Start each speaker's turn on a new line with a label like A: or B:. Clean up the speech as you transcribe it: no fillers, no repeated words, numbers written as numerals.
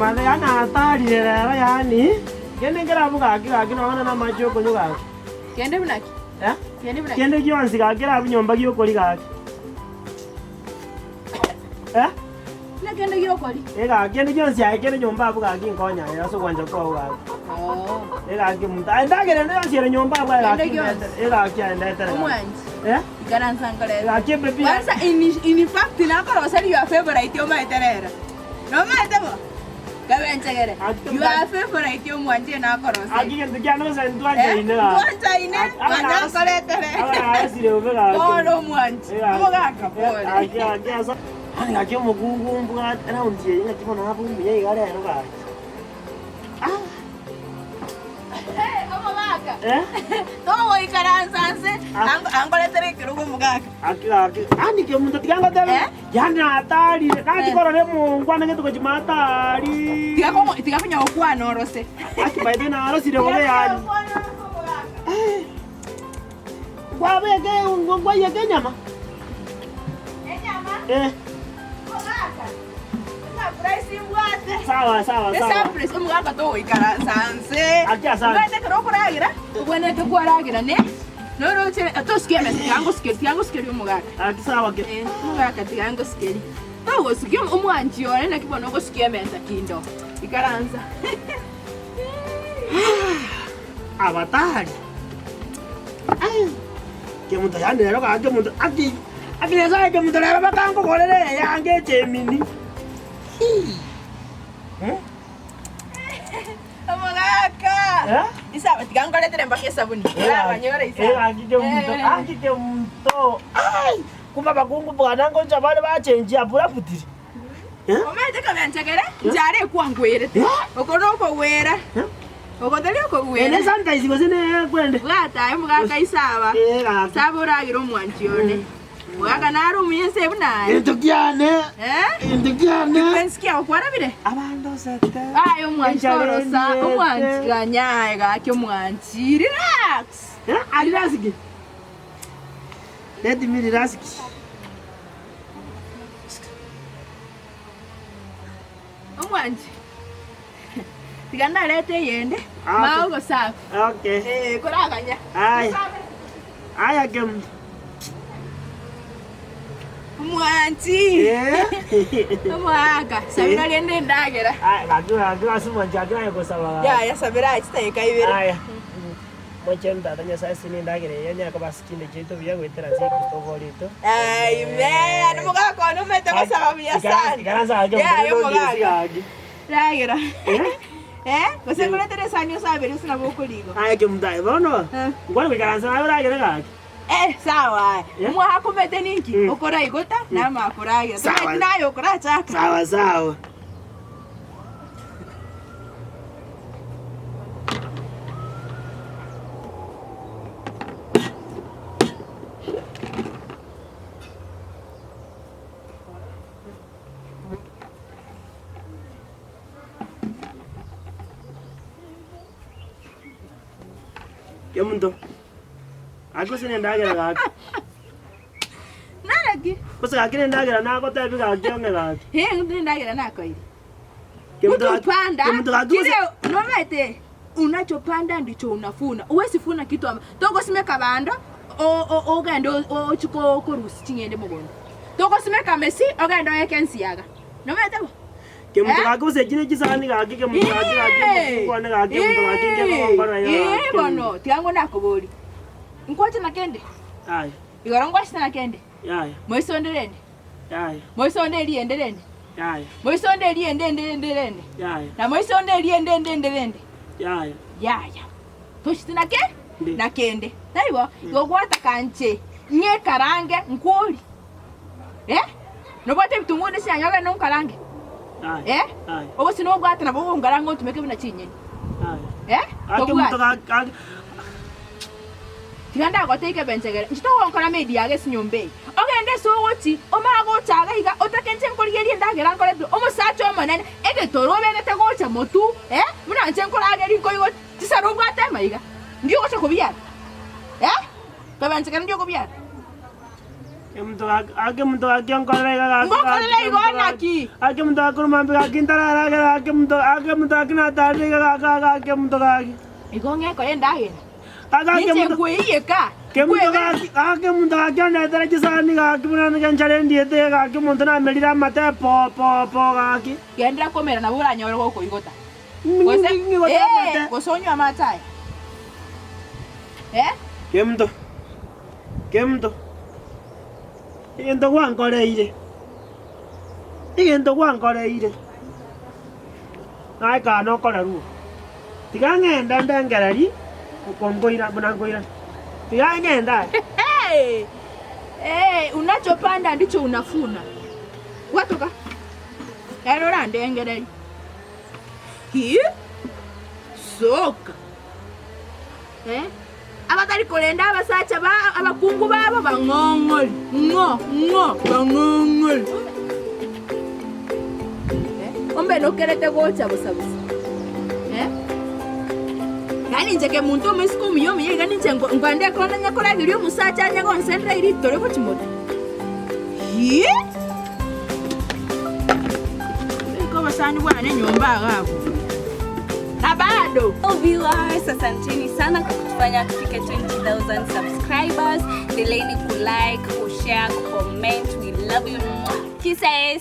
A: mane yana atari rero yani. Kende ngera buga kaki no na macho ko nyuga.
B: Kende bunaki?
A: Eh?
B: Kende bunaki?
A: Kende kionsi kakira bunyomba gyokori kaki. Eh?
B: Na kende gyokori?
A: Ega kende kionsi kende nyomba buga kinkonya yaso kwanja ko ga.
B: Oh.
A: Ega kimunta ndagere ndo yasire nyomba bwa kaki. Ega kianda tere.
B: Omwanzi.
A: Eh?
B: Ikaranza ngale.
A: Ega kebebi.
B: Kwanza in fact na ko rosari your favorite yo maeterera. No maetebo. Kabenchegere. You are favorite yo mwanje na ko rosari.
A: Aki kende kyano sa ndwanje ine ga.
B: Ndwanje ine. Mwanje koletere.
A: Aba yasire ubega.
B: Oro mwanje. Omugaka pole.
A: Aki asa. Ani ngake mugungu mbuga round ye ngake kona hapo mbiye igare no ga.
B: Hey, omugaka.
A: Eh?
B: Tomo ikaranzanse. Angoletere kirugo mugaka.
A: Aki. Ani ke muntu tikanga tele. Yana atari. Kati korore mungu anenge tukojimatari.
B: Tiga kunya okwana orose.
A: Aki baide na arosire gobe yani. Kwa bege ngwa yeke nyama.
B: Enyama?
A: Eh.
B: Omugaka. Na price mbwate.
A: Sawa.
B: Esa price omugaka to ikaranzanse.
A: Aki asa.
B: Ngende kero kuragira. Ubone ke kwaragira ne? No chere atoskeme tiango skeri omugaka.
A: Aki sawa ke.
B: Omugaka tiango skeri. Tawo sikyo omwanji ore na kibono go skeme kindo. Ikaranza.
A: Abatari. Ke muntu yande rero ka ke muntu aki nesa ke muntu rero bakango korere yange chemini.
B: Omugaka.
A: Eh?
B: Isa tiango letere mbaki sabuni. Banyore isa.
A: Aki ke muntu. Ai, kuma bakungu bwana ngo chabale ba change apura putiri.
B: Omete kabenchegere njare kwangwere. Okonoko wera. Okotelio ko wera.
A: Ene santa isigo sene kwende.
B: Bwata omugaka isaba. Saburagira omwanji one. Mugaka narumye sebuna.
A: Entukiane.
B: Eh?
A: Entukiane.
B: Penskia okwarabire.
A: Abando sete.
B: Ayo omwanji orosa, omwanji ganyaye gake omwanji. Relax.
A: Ali rasiki. Let me rasiki.
B: Omwanji. Tiganda lete yende. Maugo safi.
A: Okay.
B: Kuraganya.
A: Aya gem.
B: Omwanji. Omwaga. Sabira lende ndagera.
A: Gagura suma jaga ko sawa.
B: Ya sabira iteka ibere.
A: Aya. Mochen dada nya sai sini ndagere yanya ka basikinde cheto biya gwetera siku togorito.
B: Amen. Muga ko no mete ko sawa biya sana.
A: Garanza agem.
B: Ya yo muga. Ndagera. Você não tem essa nisso sabe, isso na boca ligo.
A: Aya ke mudai bono. Ngwana ko garanza na ndagere ga.
B: Sawa. Mwa hakumete ninki. Okora igota na makuraga. Sawa. Nayo okora chaka.
A: Sawa. Yamundo. Ako sine ndagera ga.
B: Naragi.
A: Kosa akire ndagera na ko tabi ga kyome ga.
B: Ndagera nako ile. Utopanda. Kile nomete unachopanda ndicho unafuna. Uwezi funa kitu toko simeka bando ogendo ochiko korusi chingende mugondo. Toko simeka mesi ogendo yekensiaga. Nomete bo.
A: Ke muntu akuse kine kisani ga ke muntu akike ko ne ga ke muntu akike ko ngora ya.
B: Bono tiango nakoboli. Nkwache na kende.
A: Ai.
B: Igorongwashi na kende.
A: Yaya.
B: Moisonderende.
A: Yaya.
B: Moisonderi enderende.
A: Yaya.
B: Moisonderi enderende.
A: Yaya.
B: Na moisonderi enderende.
A: Yaya.
B: Toshtina ke? Na kende. Taiwa, yogwata kanche. Nye karange nkoli. No bote bitungone syanyaga no karange. Obo sino gwata na bo ngarango tumeke bina chinyeni.
A: Ake muntu ga
B: Tiganda goteke benchegere. Nchito wonkora media age sinyombe. Ogende so woti, omago chaga higa otakenche nkoligerie ndagera nkoletu. Omusacho omonene ege torobe nete gocha motu, muna nche nkola age rinko igo tisaro bwate maiga. Ndio gocha kobiara. Ka benchegere ndio kobiara.
A: Mtu akiongelea
B: Ngokolele igona ki.
A: mtu akurumambi akintara mtu akinatari mtu
B: Igonge ko endage.
A: Ake mtu akionetera chisani muna kencharendiete muntu namerira mate po gaki.
B: Gendera komera na bura nyoro goko igota. Gosonywa matai.
A: Kemto. Igento gwankoreire. Ai kana okora ruo. Tiga ngenda ndengereri. Ukongoira bunangoira. Tiga ngenda.
B: Unachopanda ndicho unafuna. Watoka. Erora ndengereri. Soka. Abatari kolenda abasacha abakungu babo bangongoli. Bangongoli. Ombe nokerete gocha busabusa. Gani njeke muntu mesiku miyomi ye gani njengo ngwande kona nyakora giriyo musacha nyago nsendra iri tore ko chimoto. Ko basani bwana nyomba agako. Bado.
C: Viewers, asanteni sana kwa kutufanya tufike 20,000 subscribers. Endeleeni ku like, ku share, ku comment. We love you. Kisses.